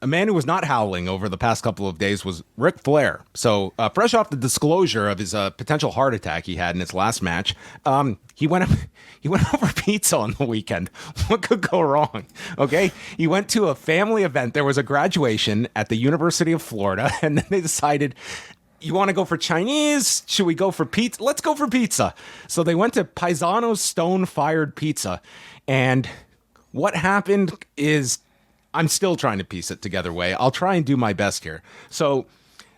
A man who was not howling over the past couple of days was Ric Flair. So, fresh off the disclosure of his potential heart attack he had in his last match, he went over pizza on the weekend. What could go wrong? Okay, he went to a family event. There was a graduation at the University of Florida, and then they decided, you want to go for Chinese? Should we go for pizza? Let's go for pizza. So they went to Paisano's Stone-Fired Pizza, and what happened is, I'm still trying to piece it together, Way. I'll try and do my best here. So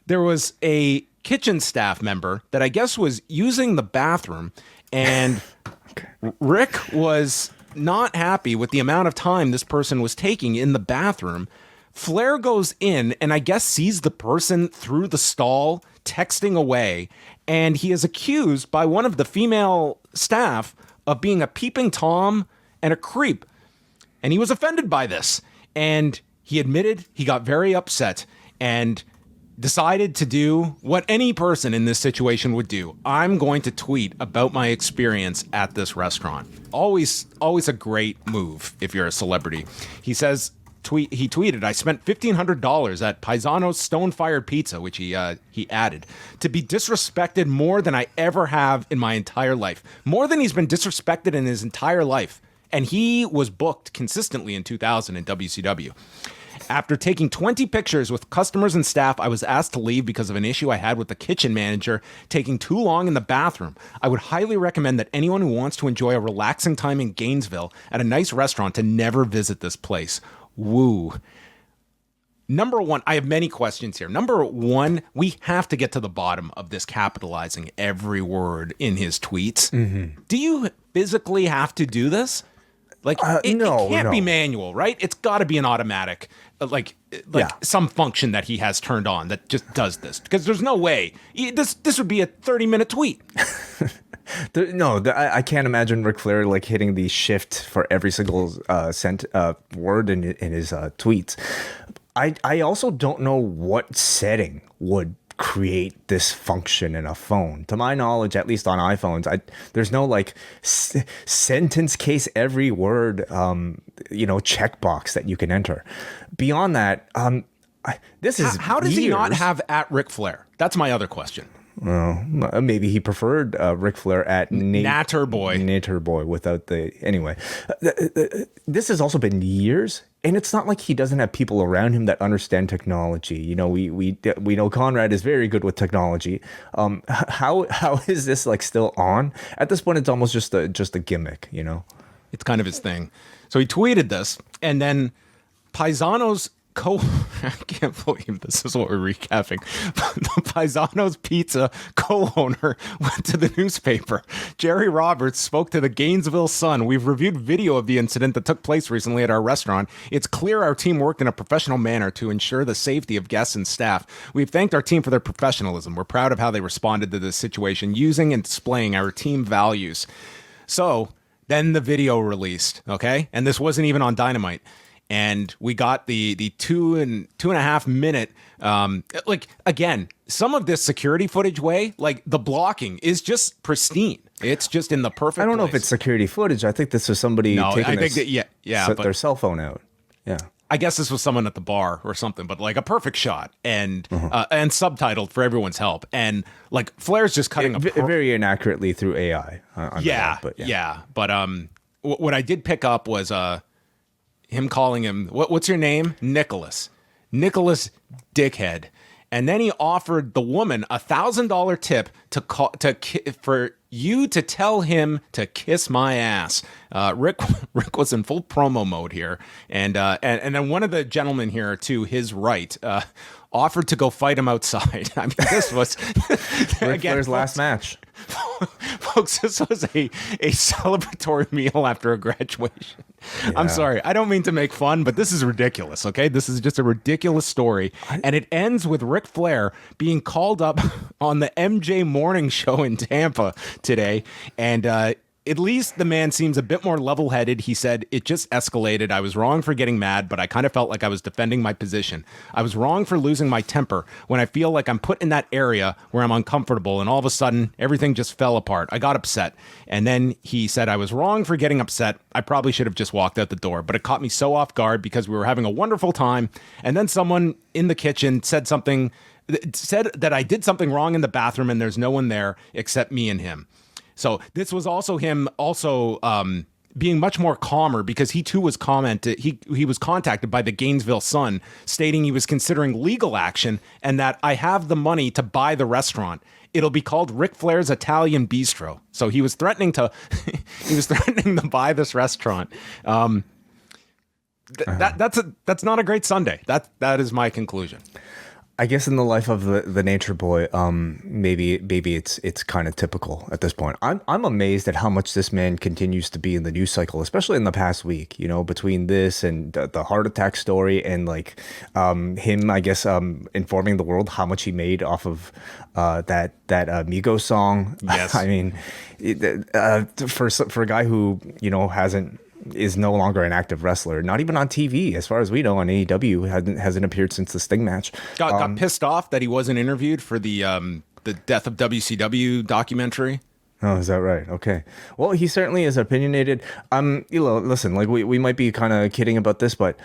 there was a kitchen staff member that I guess was using the bathroom, and Rick was not happy with the amount of time this person was taking in the bathroom. Flair goes in and I guess sees the person through the stall texting away, and he is accused by one of the female staff of being a peeping Tom and a creep. And he was offended by this. And he admitted he got very upset and decided to do what any person in this situation would do. I'm going to tweet about my experience at this restaurant. Always a great move if you're a celebrity. He says, he tweeted, I spent $1,500 at Paisano's Stone-Fired Pizza, which he added, to be disrespected more than I ever have in my entire life. More than he's been disrespected in his entire life. And he was booked consistently in 2000 in WCW. After taking 20 pictures with customers and staff, I was asked to leave because of an issue I had with the kitchen manager taking too long in the bathroom. I would highly recommend that anyone who wants to enjoy a relaxing time in Gainesville at a nice restaurant to never visit this place. Woo. Number one, I have many questions here. Number one, we have to get to the bottom of this capitalizing every word in his tweets. Mm-hmm. Do you physically have to do this? Like, it can't be manual, right? It's got to be an automatic, like some function that he has turned on that just does this. Because there's no way. This would be a 30-minute tweet. I can't imagine Ric Flair like hitting the shift for every single word in his tweets. I also don't know what setting would create this function in a phone. To my knowledge, at least on iPhones, there's no like sentence case every word checkbox that you can enter. Beyond that, this is how does he not have at Ric Flair? That's my other question. Well, maybe he preferred Ric Flair at Nature Boy without the... Anyway, this has also been years, and it's not like he doesn't have people around him that understand technology. You know, we know Conrad is very good with technology. How is this like still on? At this point, it's almost just a gimmick, you know? It's kind of his thing. So he tweeted this, and then Paisano's I can't believe this is what we're recapping. The Paisano's Pizza co-owner went to the newspaper. Jerry Roberts spoke to the Gainesville Sun. We've reviewed video of the incident that took place recently at our restaurant. It's clear our team worked in a professional manner to ensure the safety of guests and staff. We've thanked our team for their professionalism. We're proud of how they responded to this situation, using and displaying our team values. So then the video released, okay? And this wasn't even on Dynamite. And we got the 2.5 minute, again, some of this security footage Way, like the blocking is just pristine. It's just in the perfect I don't know place. if it's security footage. I think this was somebody taking their cell phone out. Yeah. I guess this was someone at the bar or something, but like a perfect shot and subtitled for everyone's help. And like Flair's just cutting very inaccurately through AI. But what I did pick up was him calling him, what's your name? Nicholas Dickhead. And then he offered the woman $1,000 tip for you to tell him to kiss my ass. Rick was in full promo mode here, and then one of the gentlemen here to his right offered to go fight him outside. I mean, this was Ric Flair's last match. Folks, this was a celebratory meal after a graduation. Yeah. I'm sorry. I don't mean to make fun, but this is ridiculous, okay? This is just a ridiculous story. And it ends with Ric Flair being called up on the MJ Morning Show in Tampa today. And at least the man seems a bit more level-headed. He said, "It just escalated. I was wrong for getting mad, but I kind of felt like I was defending my position. I was wrong for losing my temper when I feel like I'm put in that area where I'm uncomfortable, and all of a sudden, everything just fell apart. I got upset." And then he said, "I was wrong for getting upset. I probably should have just walked out the door, but it caught me so off guard because we were having a wonderful time. And then someone in the kitchen said that I did something wrong in the bathroom, and there's no one there except me and him." So this was also him being much more calmer, because he too was he was contacted by the Gainesville Sun stating he was considering legal action and that "I have the money to buy the restaurant. It'll be called Ric Flair's Italian Bistro." So he was threatening to buy this restaurant. That's not a great Sunday. That is my conclusion. I guess in the life of the Nature Boy, maybe it's kind of typical at this point. I'm amazed at how much this man continues to be in the news cycle, especially in the past week. You know, between this and the heart attack story, and like him, I guess, informing the world how much he made off of that Migos song. Yes, I mean, for a guy who is no longer an active wrestler, not even on TV, as far as we know, on AEW, hasn't appeared since the Sting match. Got pissed off that he wasn't interviewed for the Death of WCW documentary. Oh, is that right? Okay. Well, he certainly is opinionated. Listen, like we might be kind of kidding about this, but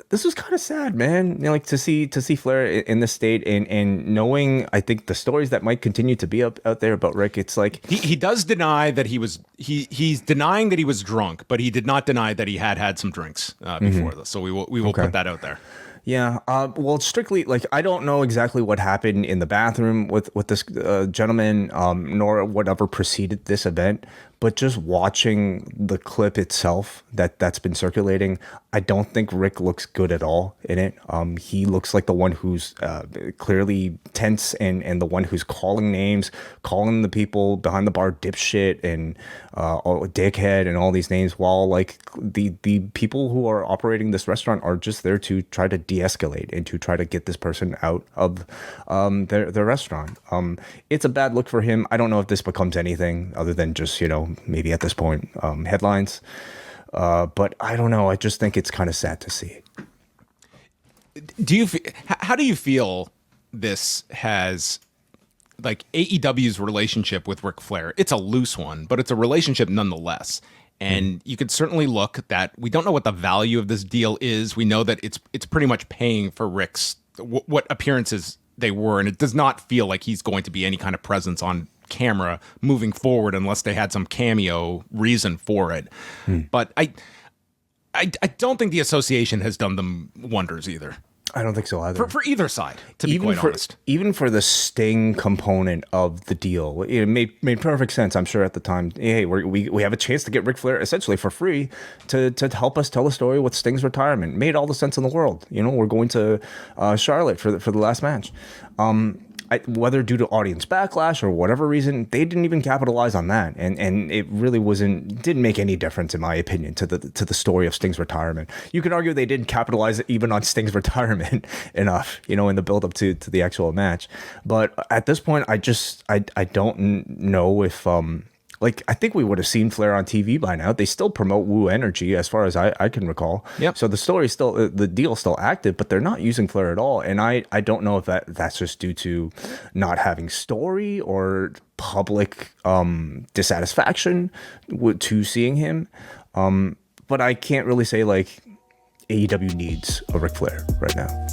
this was kind of sad, man. You know, like to see Flair in this state, and knowing, I think, the stories that might continue to be out there about Rick. It's like he does deny that he's denying that he was drunk, but he did not deny that he had some drinks before this. So we will put that out there. Yeah. Well, strictly, like, I don't know exactly what happened in the bathroom with this gentleman, nor whatever preceded this event. But just watching the clip itself that's been circulating, I don't think Rick looks good at all in it. He looks like the one who's clearly tense, and the one who's calling names, calling the people behind the bar dipshit and dickhead and all these names, while like the people who are operating this restaurant are just there to try to de-escalate and to try to get this person out of their restaurant. It's a bad look for him. I don't know if this becomes anything other than just, maybe at this point, headlines. But I don't know. I just think it's kind of sad to see. How do you feel this has, like, AEW's relationship with Ric Flair? It's a loose one, but it's a relationship nonetheless. And you could certainly look that we don't know what the value of this deal is. We know that it's pretty much paying for Rick's what appearances they were, and it does not feel like he's going to be any kind of presence on camera moving forward unless they had some cameo reason for it. But I don't think the association has done them wonders either. I don't think so either. For either side, to be quite honest. Even for the Sting component of the deal, it made perfect sense, I'm sure, at the time. Hey, we have a chance to get Ric Flair essentially for free to help us tell a story with Sting's retirement. Made all the sense in the world. We're going to Charlotte for the last match. Whether due to audience backlash or whatever reason, they didn't even capitalize on that, and it really didn't make any difference, in my opinion, to the story of Sting's retirement. You could argue they didn't capitalize even on Sting's retirement enough, in the build up to the actual match. But at this point, I don't know if I think we would have seen Flair on TV by now. They still promote Woo Energy, as far as I can recall. Yep. So the deal's still active, but they're not using Flair at all. And I don't know if that's just due to not having story or public dissatisfaction to seeing him. But I can't really say, like, AEW needs a Ric Flair right now.